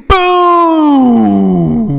Boom!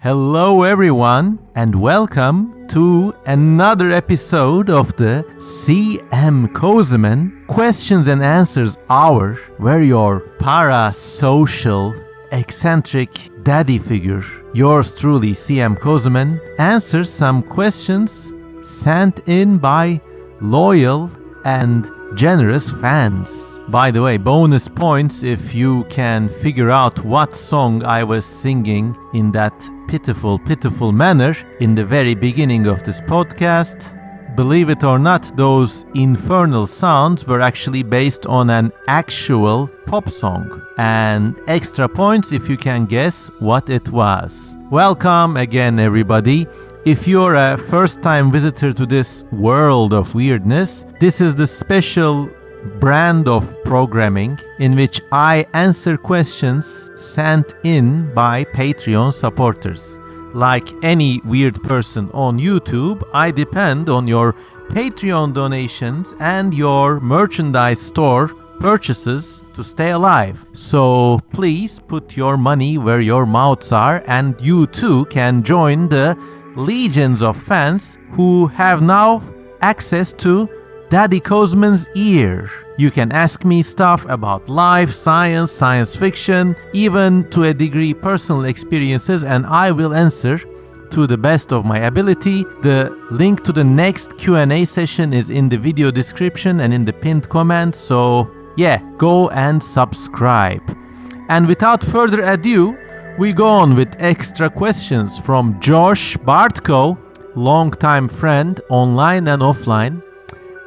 Hello everyone and welcome to another episode of the CM Kozeman Questions and Answers Hour, where your parasocial, eccentric daddy figure, yours truly CM Kozeman, answers some questions sent in by loyal and generous fans. By the way, bonus points if you can figure out what song I was singing in that pitiful manner in the very beginning of this podcast. Believe it or not, those infernal sounds were actually based on an actual pop song. And extra points if you can guess what it was. Welcome again, everybody. If you're a first-time visitor to this world of weirdness, this is the special brand of programming in which I answer questions sent in by Patreon supporters. Like any weird person on YouTube, I depend on your Patreon donations and your merchandise store purchases to stay alive. So please put your money where your mouths are, and you too can join the legions of fans who have now access to Daddy Kozeman's ear. You can ask me stuff about life, science, science fiction, even to a degree personal experiences, and I will answer to the best of my ability. The link to the next Q&A session is in the video description and in the pinned comment, so yeah, go and subscribe. And without further ado, we go on with extra questions from Josh Bartko, longtime friend, online and offline.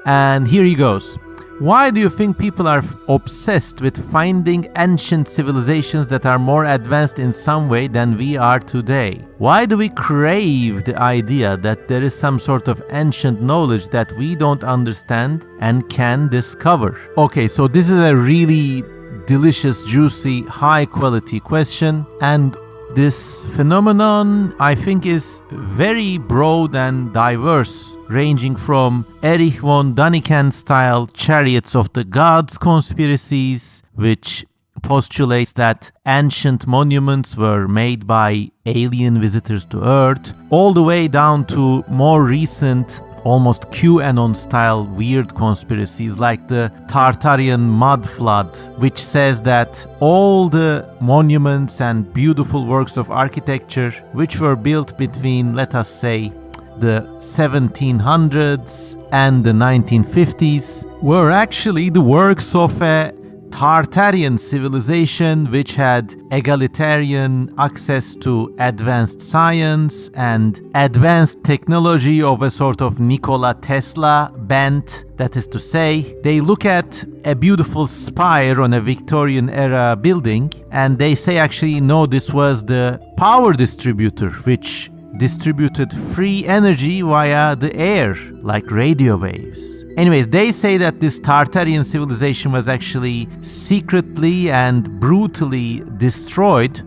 And here he goes. Why do you think people are obsessed with finding ancient civilizations that are more advanced in some way than we are today? Why do we crave the idea that there is some sort of ancient knowledge that we don't understand and can discover? Okay, so this is a really delicious, juicy, high quality question, and this phenomenon, I think, is very broad and diverse, ranging from Erich von Däniken style Chariots of the Gods conspiracies, which postulates that ancient monuments were made by alien visitors to Earth, all the way down to more recent, almost QAnon style weird conspiracies like the Tartarian mud flood, which says that all the monuments and beautiful works of architecture which were built between, let us say, the 1700s and the 1950s were actually the works of a Tartarian civilization which had egalitarian access to advanced science and advanced technology of a sort of Nikola Tesla bent. That is to say, they look at a beautiful spire on a Victorian era building and they say, actually, no, this was the power distributor which distributed free energy via the air, like radio waves. Anyways, they say that this Tartarian civilization was actually secretly and brutally destroyed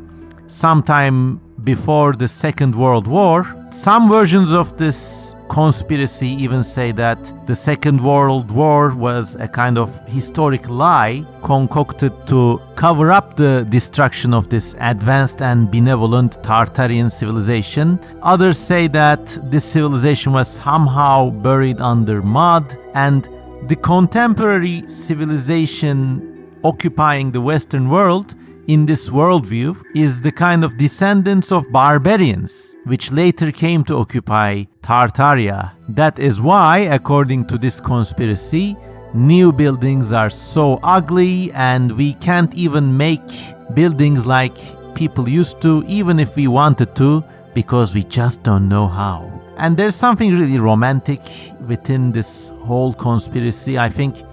sometime before the Second World War. Some versions of this conspiracy even say that the Second World War was a kind of historic lie concocted to cover up the destruction of this advanced and benevolent Tartarian civilization. Others say that this civilization was somehow buried under mud, and the contemporary civilization occupying the Western world in this worldview is the kind of descendants of barbarians, which later came to occupy Tartaria. That is why, according to this conspiracy, new buildings are so ugly and we can't even make buildings like people used to, even if we wanted to, because we just don't know how. And there's something really romantic within this whole conspiracy. I think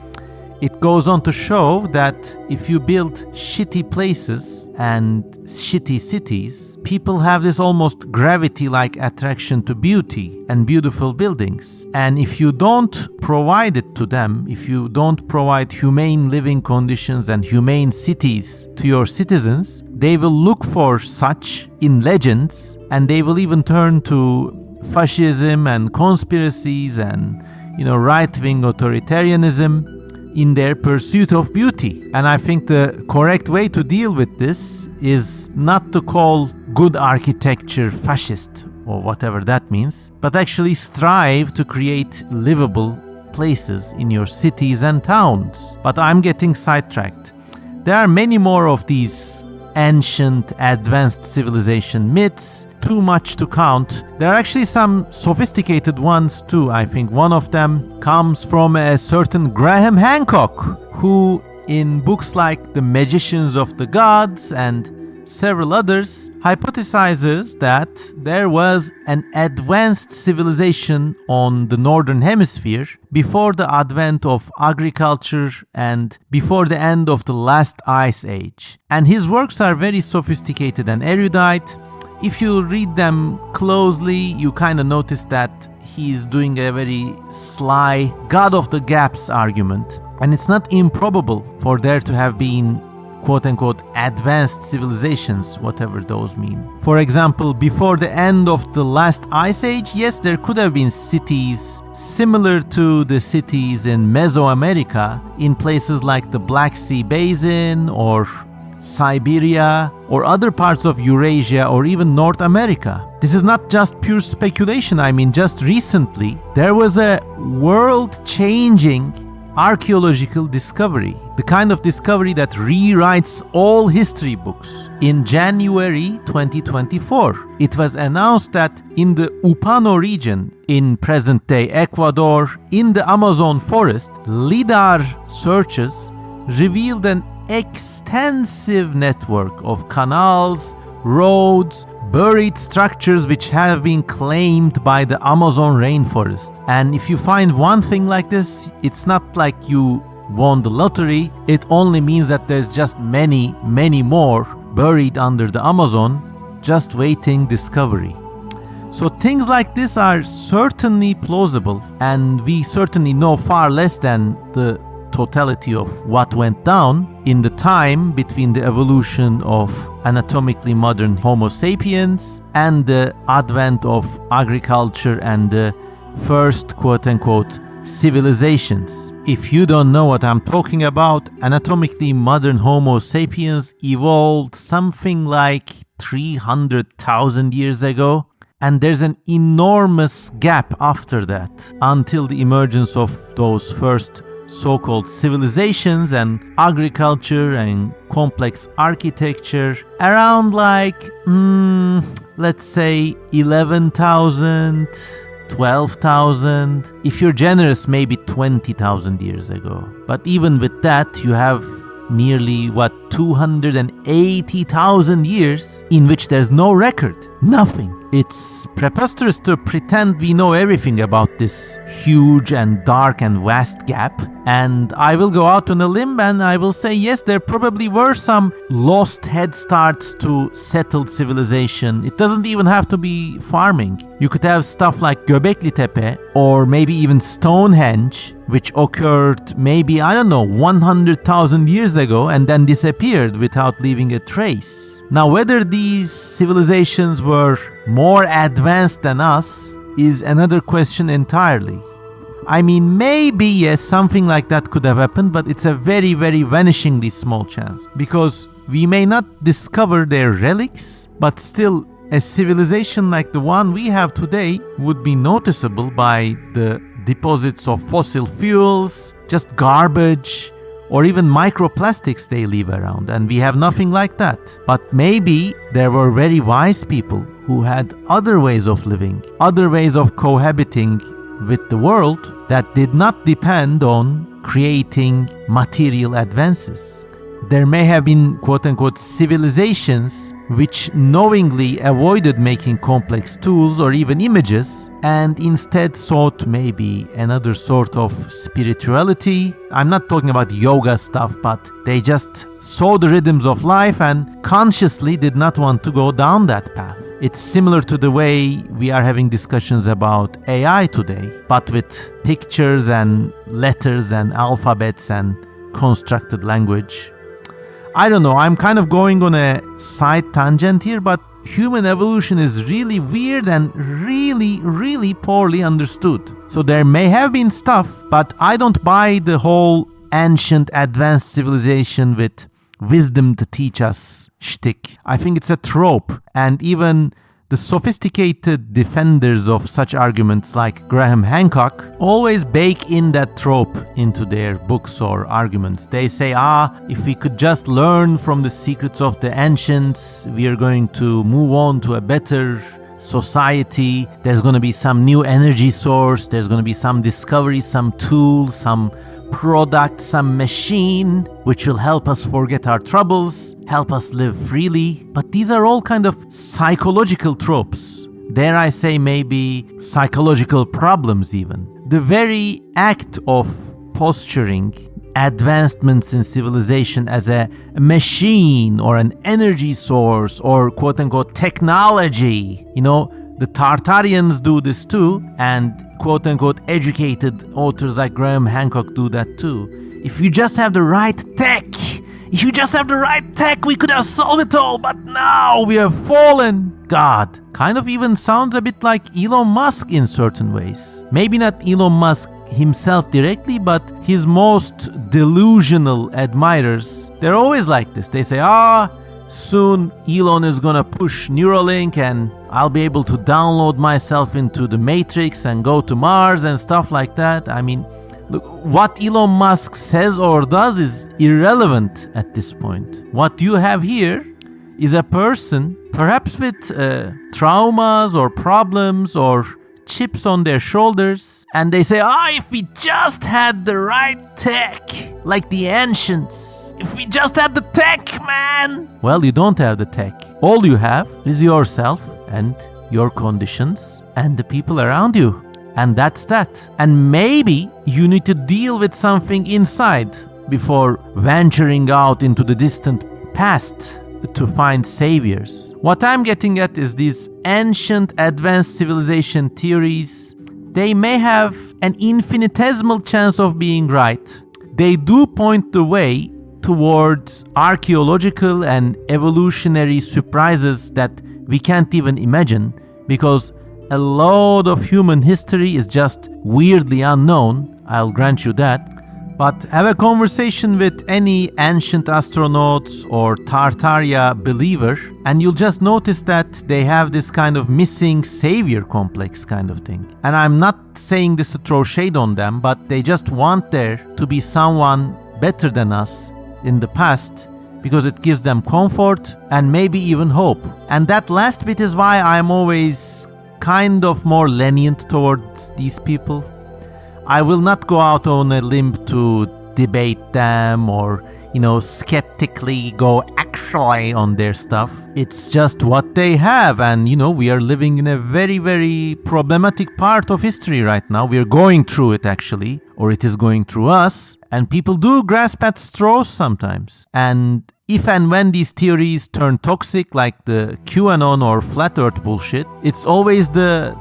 it goes on to show that if you build shitty places and shitty cities, people have this almost gravity-like attraction to beauty and beautiful buildings. And if you don't provide it to them, if you don't provide humane living conditions and humane cities to your citizens, they will look for such in legends, and they will even turn to fascism and conspiracies and, right-wing authoritarianism in their pursuit of beauty. And I think the correct way to deal with this is not to call good architecture fascist or whatever that means, but actually strive to create livable places in your cities and towns. But I'm getting sidetracked. There are many more of these ancient advanced civilization myths, too much to count. There are actually some sophisticated ones too. I think one of them comes from a certain Graham Hancock, who in books like The Magicians of the Gods and several others hypothesizes that there was an advanced civilization on the northern hemisphere before the advent of agriculture and before the end of the last ice age. And his works are very sophisticated and erudite. If you read them closely, you kind of notice that he's doing a very sly God of the Gaps argument. And it's not improbable for there to have been quote-unquote advanced civilizations, whatever those mean. For example, before the end of the last ice age, yes, there could have been cities similar to the cities in Mesoamerica in places like the Black Sea Basin or Siberia or other parts of Eurasia or even North America. This is not just pure speculation. I mean, just recently, there was a world-changing archaeological discovery, the kind of discovery that rewrites all history books. In January 2024, it was announced that in the Upano region, in present-day Ecuador, in the Amazon forest, LIDAR searches revealed an extensive network of canals, roads, buried structures which have been claimed by the Amazon rainforest. And if you find one thing like this, it's not like you won the lottery. It only means that there's just many, many more buried under the Amazon, just waiting discovery. So things like this are certainly plausible, and we certainly know far less than the totality of what went down in the time between the evolution of anatomically modern Homo sapiens and the advent of agriculture and the first quote-unquote civilizations. If you don't know what I'm talking about, anatomically modern Homo sapiens evolved something like 300,000 years ago, and there's an enormous gap after that until the emergence of those first so-called civilizations and agriculture and complex architecture around like, let's say 11,000, 12,000. If you're generous, maybe 20,000 years ago. But even with that, you have nearly, 280,000 years in which there's no record. Nothing. It's preposterous to pretend we know everything about this huge and dark and vast gap. And I will go out on a limb and I will say, yes, there probably were some lost head starts to settled civilization. It doesn't even have to be farming. You could have stuff like Göbekli Tepe or maybe even Stonehenge, which occurred maybe, 100,000 years ago and then disappeared without leaving a trace. Now, whether these civilizations were more advanced than us is another question entirely. I mean, maybe, yes, something like that could have happened, but it's a very, very vanishingly small chance. Because we may not discover their relics, but still, a civilization like the one we have today would be noticeable by the deposits of fossil fuels, just garbage, or even microplastics they leave around, and we have nothing like that. But maybe there were very wise people who had other ways of living, other ways of cohabiting with the world that did not depend on creating material advances. There may have been quote-unquote civilizations which knowingly avoided making complex tools or even images and instead sought maybe another sort of spirituality. I'm not talking about yoga stuff, but they just saw the rhythms of life and consciously did not want to go down that path. It's similar to the way we are having discussions about AI today, but with pictures and letters and alphabets and constructed language. I don't know, I'm kind of going on a side tangent here, but human evolution is really weird and really poorly understood. So there may have been stuff, but I don't buy the whole ancient advanced civilization with wisdom to teach us shtick. I think it's a trope, and even the sophisticated defenders of such arguments like Graham Hancock always bake in that trope into their books or arguments. They say, if we could just learn from the secrets of the ancients, we are going to move on to a better society. There's going to be some new energy source, there's going to be some discovery, some tool, some product, some machine which will help us forget our troubles, help us live freely. But these are all kind of psychological tropes. Dare I say maybe psychological problems even. The very act of posturing advancements in civilization as a machine or an energy source or quote-unquote technology, the Tartarians do this too, and quote-unquote educated authors like Graham Hancock do that too. If you just have the right tech, we could have solved it all, but now we have fallen. God, kind of even sounds a bit like Elon Musk in certain ways. Maybe not Elon Musk himself directly, but his most delusional admirers, they're always like this. They say, soon Elon is gonna push Neuralink and I'll be able to download myself into the Matrix and go to Mars and stuff like that. I mean, look, what Elon Musk says or does is irrelevant at this point. What you have here is a person, perhaps with traumas or problems or chips on their shoulders, and they say, if we just had the right tech, like the ancients. If we just had the tech, man! Well, you don't have the tech. All you have is yourself and your conditions and the people around you. And that's that. And maybe you need to deal with something inside before venturing out into the distant past to find saviors. What I'm getting at is these ancient advanced civilization theories. They may have an infinitesimal chance of being right. They do point the way towards archaeological and evolutionary surprises that we can't even imagine, because a lot of human history is just weirdly unknown, I'll grant you that. But have a conversation with any ancient astronauts or Tartaria believer and you'll just notice that they have this kind of missing savior complex kind of thing. And I'm not saying this to throw shade on them, but they just want there to be someone better than us in the past, because it gives them comfort and maybe even hope. And that last bit is why I'm always kind of more lenient towards these people. I will not go out on a limb to debate them or, skeptically go actually on their stuff. It's just what they have, and we are living in a very, very problematic part of history right now. We are going through it actually, or it is going through us, and people do grasp at straws sometimes. And if and when these theories turn toxic, like the QAnon or flat earth bullshit, it's always the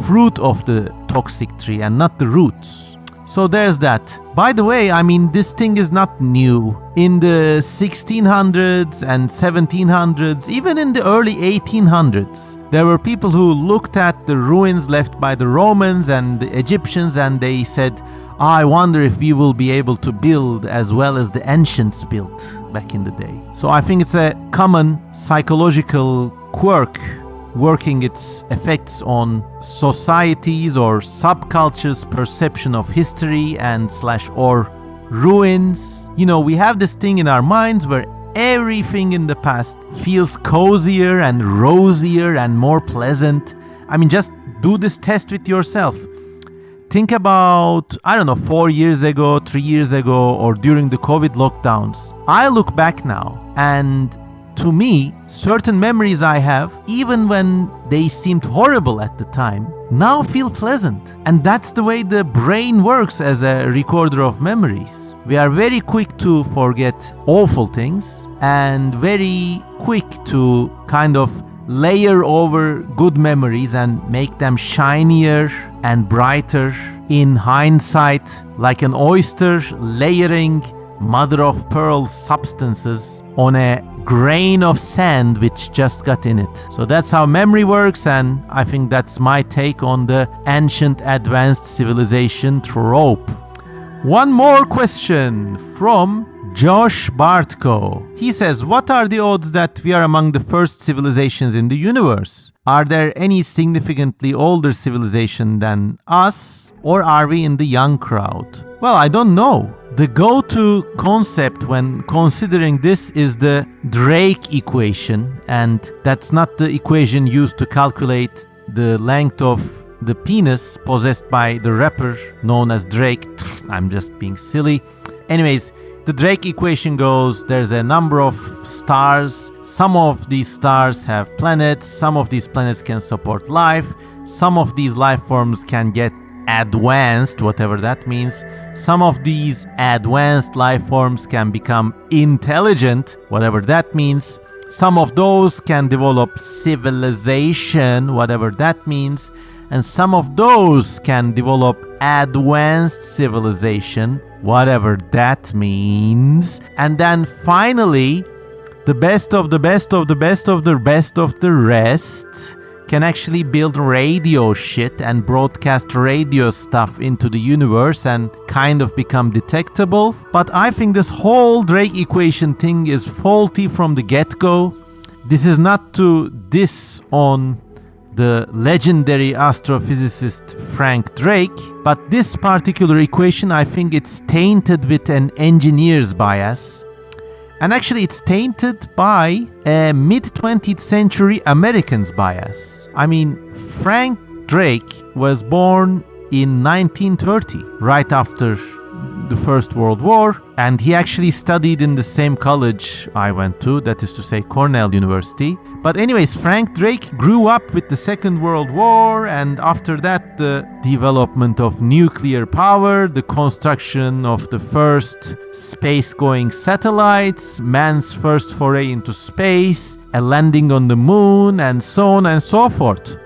fruit of the toxic tree and not the roots. So there's that. By the way, this thing is not new. In the 1600s and 1700s, even in the early 1800s, there were people who looked at the ruins left by the Romans and the Egyptians and they said, I wonder if we will be able to build as well as the ancients built back in the day. So I think it's a common psychological quirk working its effects on societies or subcultures' perception of history and or ruins. We have this thing in our minds where everything in the past feels cozier and rosier and more pleasant. Just do this test with yourself. Think about, 4 years ago, 3 years ago, or during the COVID lockdowns. I look back now and to me, certain memories I have, even when they seemed horrible at the time, now feel pleasant. And that's the way the brain works as a recorder of memories. We are very quick to forget awful things and very quick to kind of layer over good memories and make them shinier and brighter in hindsight, like an oyster layering mother of pearl substances on a grain of sand which just got in it. So that's how memory works, and I think that's my take on the ancient advanced civilization trope. One more question from Josh Bartko. He says, what are the odds that we are among the first civilizations in the universe? Are there any significantly older civilization than us, or are we in the young crowd? Well, I don't know. The go-to concept when considering this is the Drake equation, and that's not the equation used to calculate the length of the penis possessed by the rapper known as Drake. I'm just being silly. Anyways, the Drake equation goes, there's a number of stars. Some of these stars have planets. Some of these planets can support life. Some of these life forms can get advanced, whatever that means. Some of these advanced life forms can become intelligent, whatever that means. Some of those can develop civilization, whatever that means. And some of those can develop advanced civilization, whatever that means. And then finally, the best of the best of the best of the best of the rest can actually build radio shit and broadcast radio stuff into the universe and kind of become detectable. But I think this whole Drake equation thing is faulty from the get-go. This is not to diss on the legendary astrophysicist Frank Drake, but this particular equation, I think it's tainted with an engineer's bias. And actually it's tainted by a mid-20th century American's bias. I mean, Frank Drake was born in 1930, right after the First World War, and he actually studied in the same college I went to, that is to say Cornell University. But anyways, Frank Drake grew up with the Second World War, and after that the development of nuclear power, the construction of the first space-going satellites, man's first foray into space, a landing on the moon, and so on and so forth.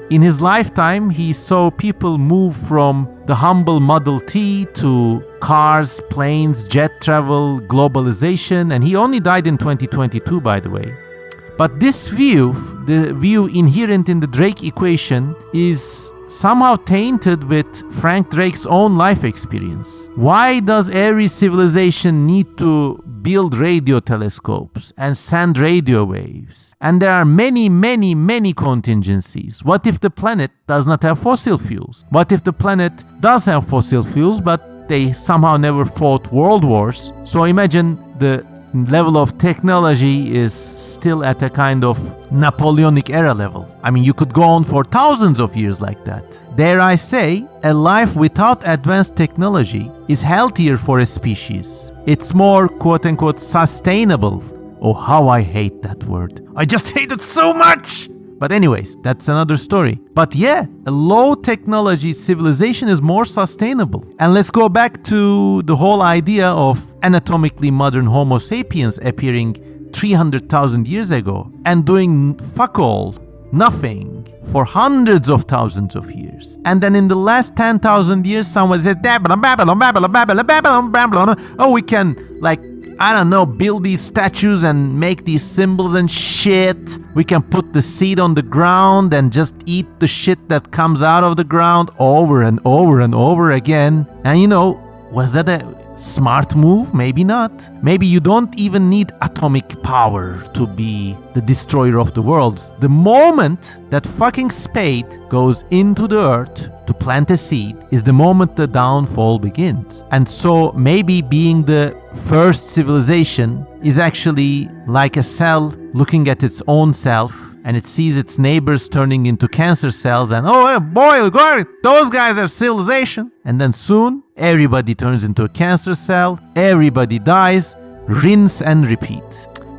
In his lifetime, he saw people move from the humble Model T to cars, planes, jet travel, globalization, and he only died in 2022, by the way. But this view, the view inherent in the Drake equation, is somehow tainted with Frank Drake's own life experience. Why does every civilization need to build radio telescopes and send radio waves? And there are many, many, many contingencies. What if the planet does not have fossil fuels? What if the planet does have fossil fuels, but they somehow never fought world wars? So imagine the level of technology is still at a kind of Napoleonic era level. I mean, you could go on for thousands of years like that. Dare I say, a life without advanced technology is healthier for a species. It's more quote-unquote sustainable. Oh, how I hate that word. I just hate it so much! But anyways, that's another story. But yeah, a low technology civilization is more sustainable. And let's go back to the whole idea of anatomically modern Homo sapiens appearing 300,000 years ago and doing fuck all, nothing, for hundreds of thousands of years. And then in the last 10,000 years, someone says, oh, we can, like, I don't know, build these statues and make these symbols and shit. We can put the seed on the ground and just eat the shit that comes out of the ground over and over and over again. And you know, was that a smart move? Maybe not. Maybe you don't even need atomic power to be the destroyer of the worlds. The moment that fucking spade goes into the earth to plant a seed is the moment the downfall begins. And so maybe being the first civilization is actually like a cell looking at its own self, and it sees its neighbors turning into cancer cells, and oh boy, those guys have civilization. And then soon everybody turns into a cancer cell, everybody dies, rinse and repeat.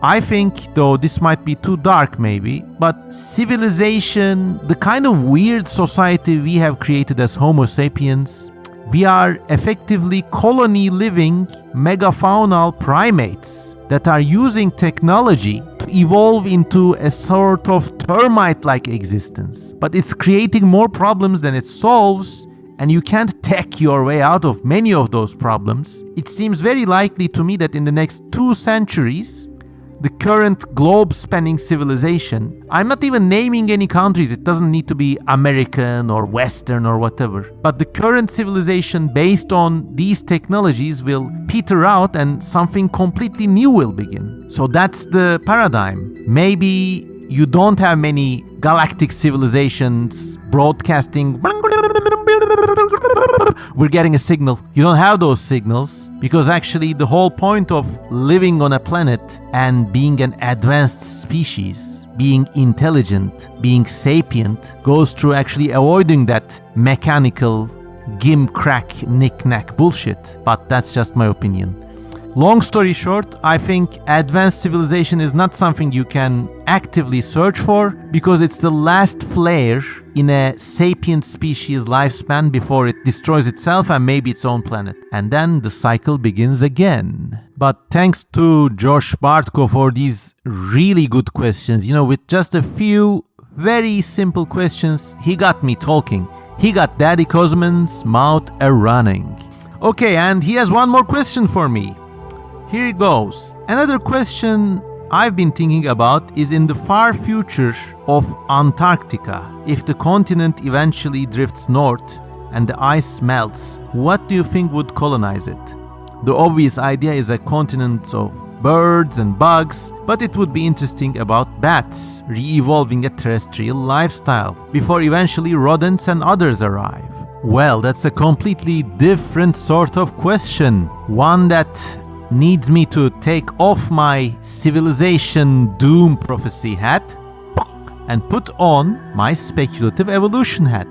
I think, though this might be too dark maybe, but civilization, the kind of weird society we have created as Homo sapiens, we are effectively colony living megafaunal primates that are using technology to evolve into a sort of termite-like existence. But it's creating more problems than it solves, and you can't tech your way out of many of those problems. It seems very likely to me that in the next 2 centuries, the current globe-spanning civilization, I'm not even naming any countries, it doesn't need to be American or Western or whatever, but the current civilization based on these technologies will peter out and something completely new will begin. So that's the paradigm. Maybe you don't have many galactic civilizations broadcasting, we're getting a signal. You don't have those signals because actually the whole point of living on a planet and being an advanced species, being intelligent, being sapient, goes through actually avoiding that mechanical gimcrack knick-knack bullshit. But that's just my opinion. Long story short, I think advanced civilization is not something you can actively search for because it's the last flare in a sapient species lifespan before it destroys itself and maybe its own planet. And then the cycle begins again. But thanks to Josh Bartko for these really good questions. With just a few very simple questions, he got me talking. He got Daddy Cosman's mouth a-running. Okay, and he has one more question for me. Here it goes. Another question I've been thinking about is in the far future of Antarctica. If the continent eventually drifts north and the ice melts, what do you think would colonize it? The obvious idea is a continent of birds and bugs, but it would be interesting about bats re-evolving a terrestrial lifestyle before eventually rodents and others arrive. Well, that's a completely different sort of question. One that needs me to take off my civilization doom prophecy hat and put on my speculative evolution hat.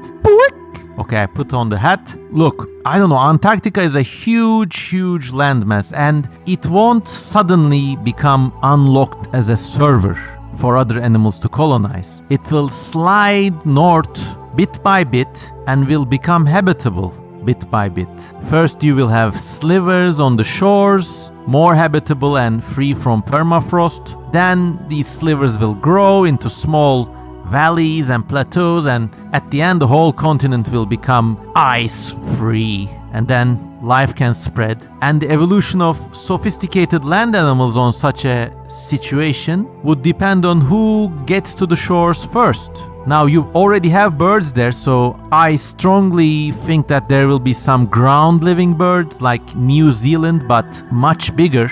Okay, I put on the hat. Look, I don't know, Antarctica is a huge landmass and it won't suddenly become unlocked as a server for other animals to colonize. It will slide north bit by bit and will become habitable bit by bit. First you will have slivers on the shores, more habitable and free from permafrost. Then these slivers will grow into small valleys and plateaus, and at the end the whole continent will become ice-free. And then life can spread. And the evolution of sophisticated land animals on such a situation would depend on who gets to the shores first. Now you already have birds there, so I strongly think that there will be some ground-living birds like New Zealand, but much bigger.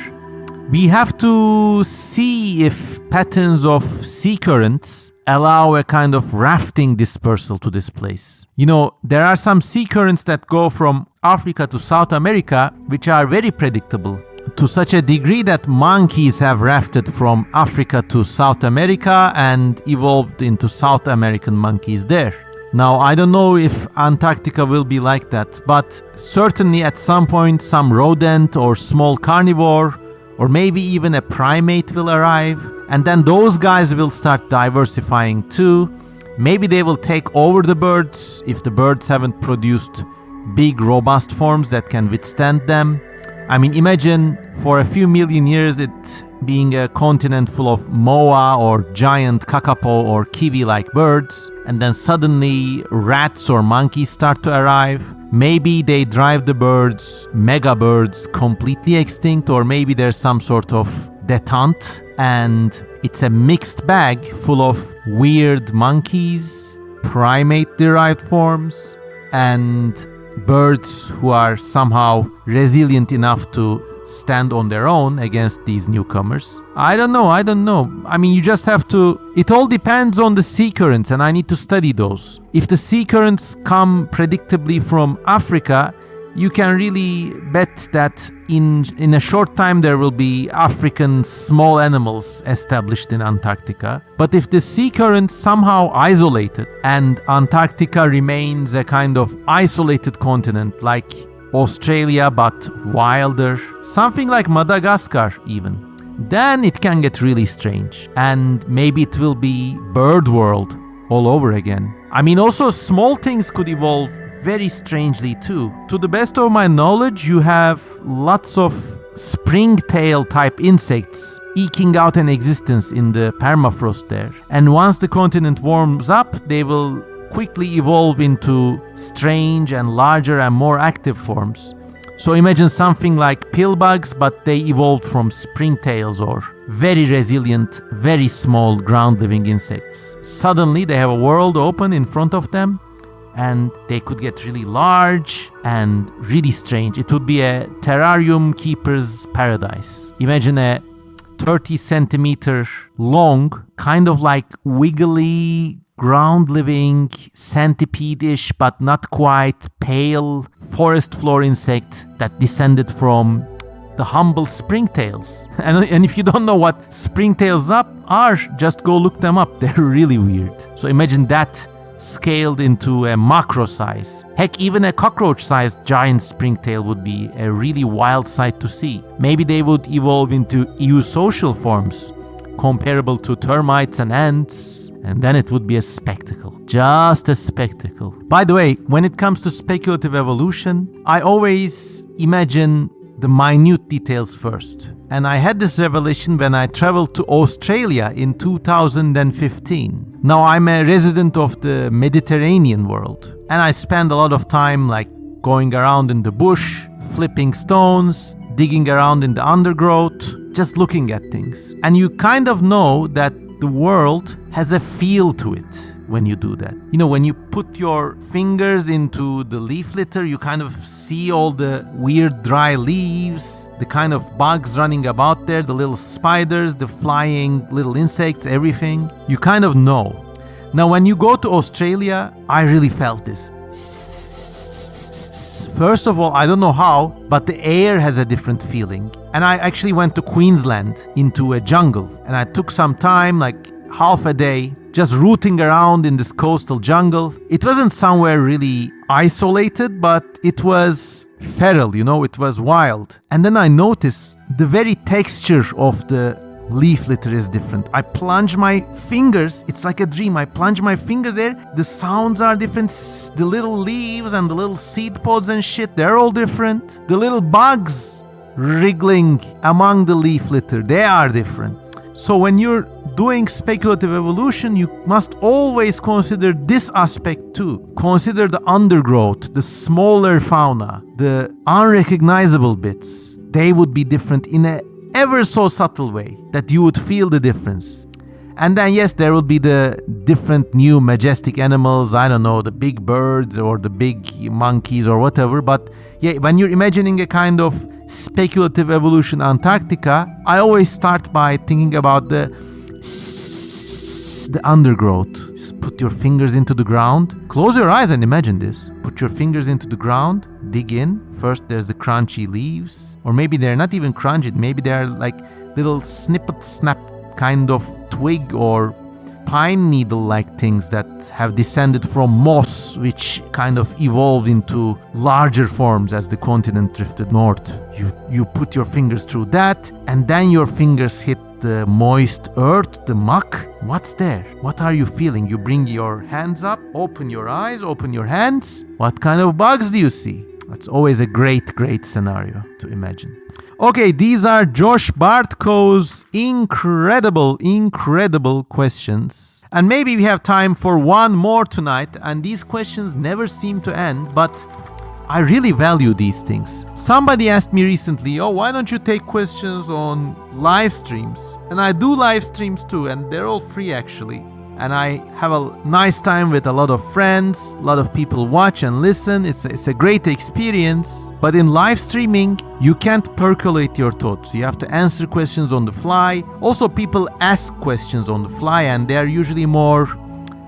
We have to see if patterns of sea currents allow a kind of rafting dispersal to this place. There are some sea currents that go from Africa to South America, which are very predictable, to such a degree that monkeys have rafted from Africa to South America and evolved into South American monkeys there. Now, I don't know if Antarctica will be like that, but certainly at some point some rodent or small carnivore or maybe even a primate will arrive, and then those guys will start diversifying too. Maybe they will take over the birds if the birds haven't produced big robust forms that can withstand them. I mean, imagine for a few million years it being a continent full of moa or giant kakapo or kiwi-like birds, and then suddenly rats or monkeys start to arrive. Maybe they drive the birds, mega birds, completely extinct, or maybe there's some sort of detente and it's a mixed bag full of weird monkeys, primate-derived forms, and birds who are somehow resilient enough to stand on their own against these newcomers. I don't know. I mean, you just have to... It all depends on the sea currents, and I need to study those. If the sea currents come predictably from Africa, you can really bet that in a short time there will be African small animals established in Antarctica. But if the sea currents somehow isolated and Antarctica remains a kind of isolated continent like Australia but wilder, something like Madagascar even, then it can get really strange. And maybe it will be bird world all over again. I mean, also small things could evolve very strangely too. To the best of my knowledge, you have lots of springtail type insects eking out an existence in the permafrost there. And once the continent warms up, they will quickly evolve into strange and larger and more active forms. So imagine something like pillbugs, but they evolved from springtails or very resilient, very small ground-living insects. Suddenly they have a world open in front of them, and they could get really large and really strange. It would be a terrarium keeper's paradise. Imagine a 30 centimeter long, kind of like wiggly, ground-living, centipede-ish, but not quite, pale forest floor insect that descended from the humble springtails. And if you don't know what springtails are, just go look them up. They're really weird. So imagine that scaled into a macro size. Heck, even a cockroach-sized giant springtail would be a really wild sight to see. Maybe they would evolve into eusocial forms, comparable to termites and ants, and then it would be a spectacle. Just a spectacle. By the way, when it comes to speculative evolution, I always imagine the minute details first. And I had this revelation when I traveled to Australia in 2015. Now I'm a resident of the Mediterranean world, and I spend a lot of time like going around in the bush, flipping stones, digging around in the undergrowth, just looking at things. And you kind of know that the world has a feel to it when you do that. You know, when you put your fingers into the leaf litter, you kind of see all the weird dry leaves, the kind of bugs running about there, the little spiders, the flying little insects, everything. You kind of know. Now, when you go to Australia, I really felt this. First of all, I don't know how, but the air has a different feeling. And I actually went to Queensland into a jungle, and I took some time, like half a day, just rooting around in this coastal jungle. It wasn't somewhere really isolated, but it was feral, you know, it was wild. And then I noticed the very texture of the leaf litter is different. I plunge my fingers, it's like a dream. I plunge my fingers there, the sounds are different. The little leaves and the little seed pods and shit, they're all different. The little bugs wriggling among the leaf litter, they are different. So when you're doing speculative evolution, you must always consider this aspect too. Consider the undergrowth, the smaller fauna, the unrecognizable bits. They would be different in a ever so subtle way that you would feel the difference. And then yes, there will be the different new majestic animals, I don't know, the big birds or the big monkeys or whatever. But yeah, when you're imagining a kind of speculative evolution Antarctica, I always start by thinking about the undergrowth. Just put your fingers into the ground. Close your eyes and imagine this. Put your fingers into the ground, dig in. First there's the crunchy leaves, or maybe they're not even crunchy, maybe they're like little snippet snap kind of twig or pine needle like things that have descended from moss, which kind of evolved into larger forms as the continent drifted north. You put your fingers through that, and then your fingers hit the moist earth, the muck. What's there? What are you feeling? You bring your hands up, open your eyes, open your hands. What kind of bugs do you see? That's always a great scenario to imagine. Okay, these are Josh Bartko's incredible questions. And maybe we have time for one more tonight, and these questions never seem to end, but I really value these things. Somebody asked me recently, why don't you take questions on live streams? And I do live streams too, and they're all free actually. And I have a nice time with a lot of friends, a lot of people watch and listen. It's a great experience. But in live streaming, you can't percolate your thoughts. You have to answer questions on the fly. Also, people ask questions on the fly, and they are usually more...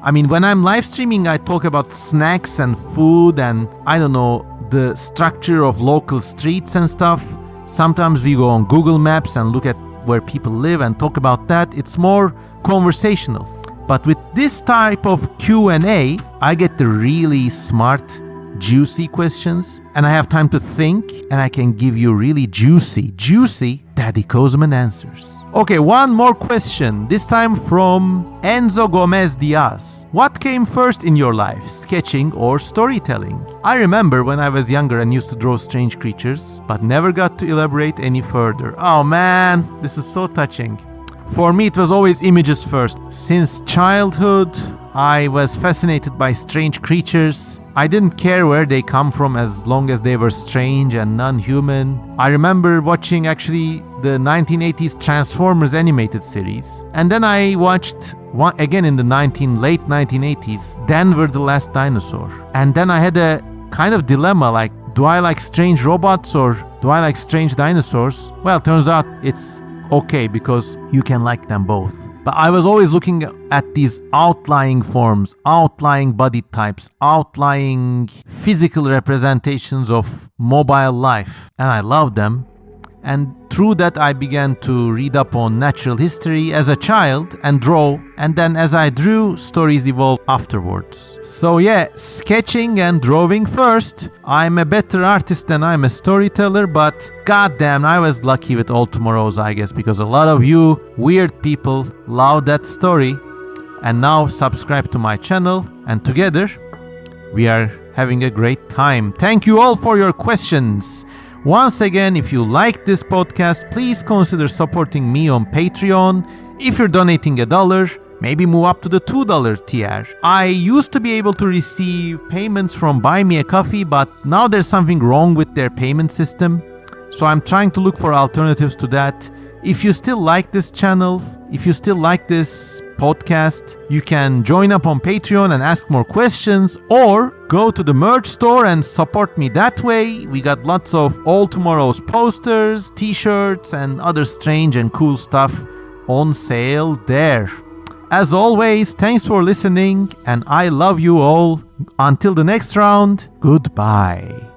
I mean, when I'm live streaming, I talk about snacks and food and, I don't know, the structure of local streets and stuff. Sometimes we go on Google Maps and look at where people live and talk about that. It's more conversational. But with this type of Q&A, I get the really smart, juicy questions, and I have time to think, and I can give you really juicy Daddy Kozeman answers. Okay, one more question, this time from Enzo Gomez Diaz. What came first in your life, sketching or storytelling? I remember when I was younger and used to draw strange creatures, but never got to elaborate any further. Oh man, this is so touching. For me, it was always images first. Since childhood, I was fascinated by strange creatures. I didn't care where they come from as long as they were strange and non-human. I remember watching actually the 1980s Transformers animated series. And then I watched one again in the late 1980s, Denver the Last Dinosaur. And then I had a kind of dilemma, like, do I like strange robots or do I like strange dinosaurs? Well, turns out it's okay because you can like them both. But I was always looking at these outlying forms, outlying body types, outlying physical representations of mobile life. And I loved them. And through that, I began to read up on natural history as a child and draw. And then as I drew, stories evolved afterwards. So yeah, sketching and drawing first. I'm a better artist than I'm a storyteller, but goddamn, I was lucky with All Tomorrows, I guess, because a lot of you weird people love that story and now subscribe to my channel, and together we are having a great time. Thank you all for your questions. Once again, if you like this podcast, please consider supporting me on Patreon. If you're donating $1, maybe move up to the $2 tier. I used to be able to receive payments from Buy Me a Coffee, but now there's something wrong with their payment system. So I'm trying to look for alternatives to that. If you still like this channel, if you still like this podcast, you can join up on Patreon and ask more questions, or go to the merch store and support me that way. We got lots of All Tomorrow's posters, t-shirts, and other strange and cool stuff on sale there. As always, thanks for listening, and I love you all. Until the next round, goodbye.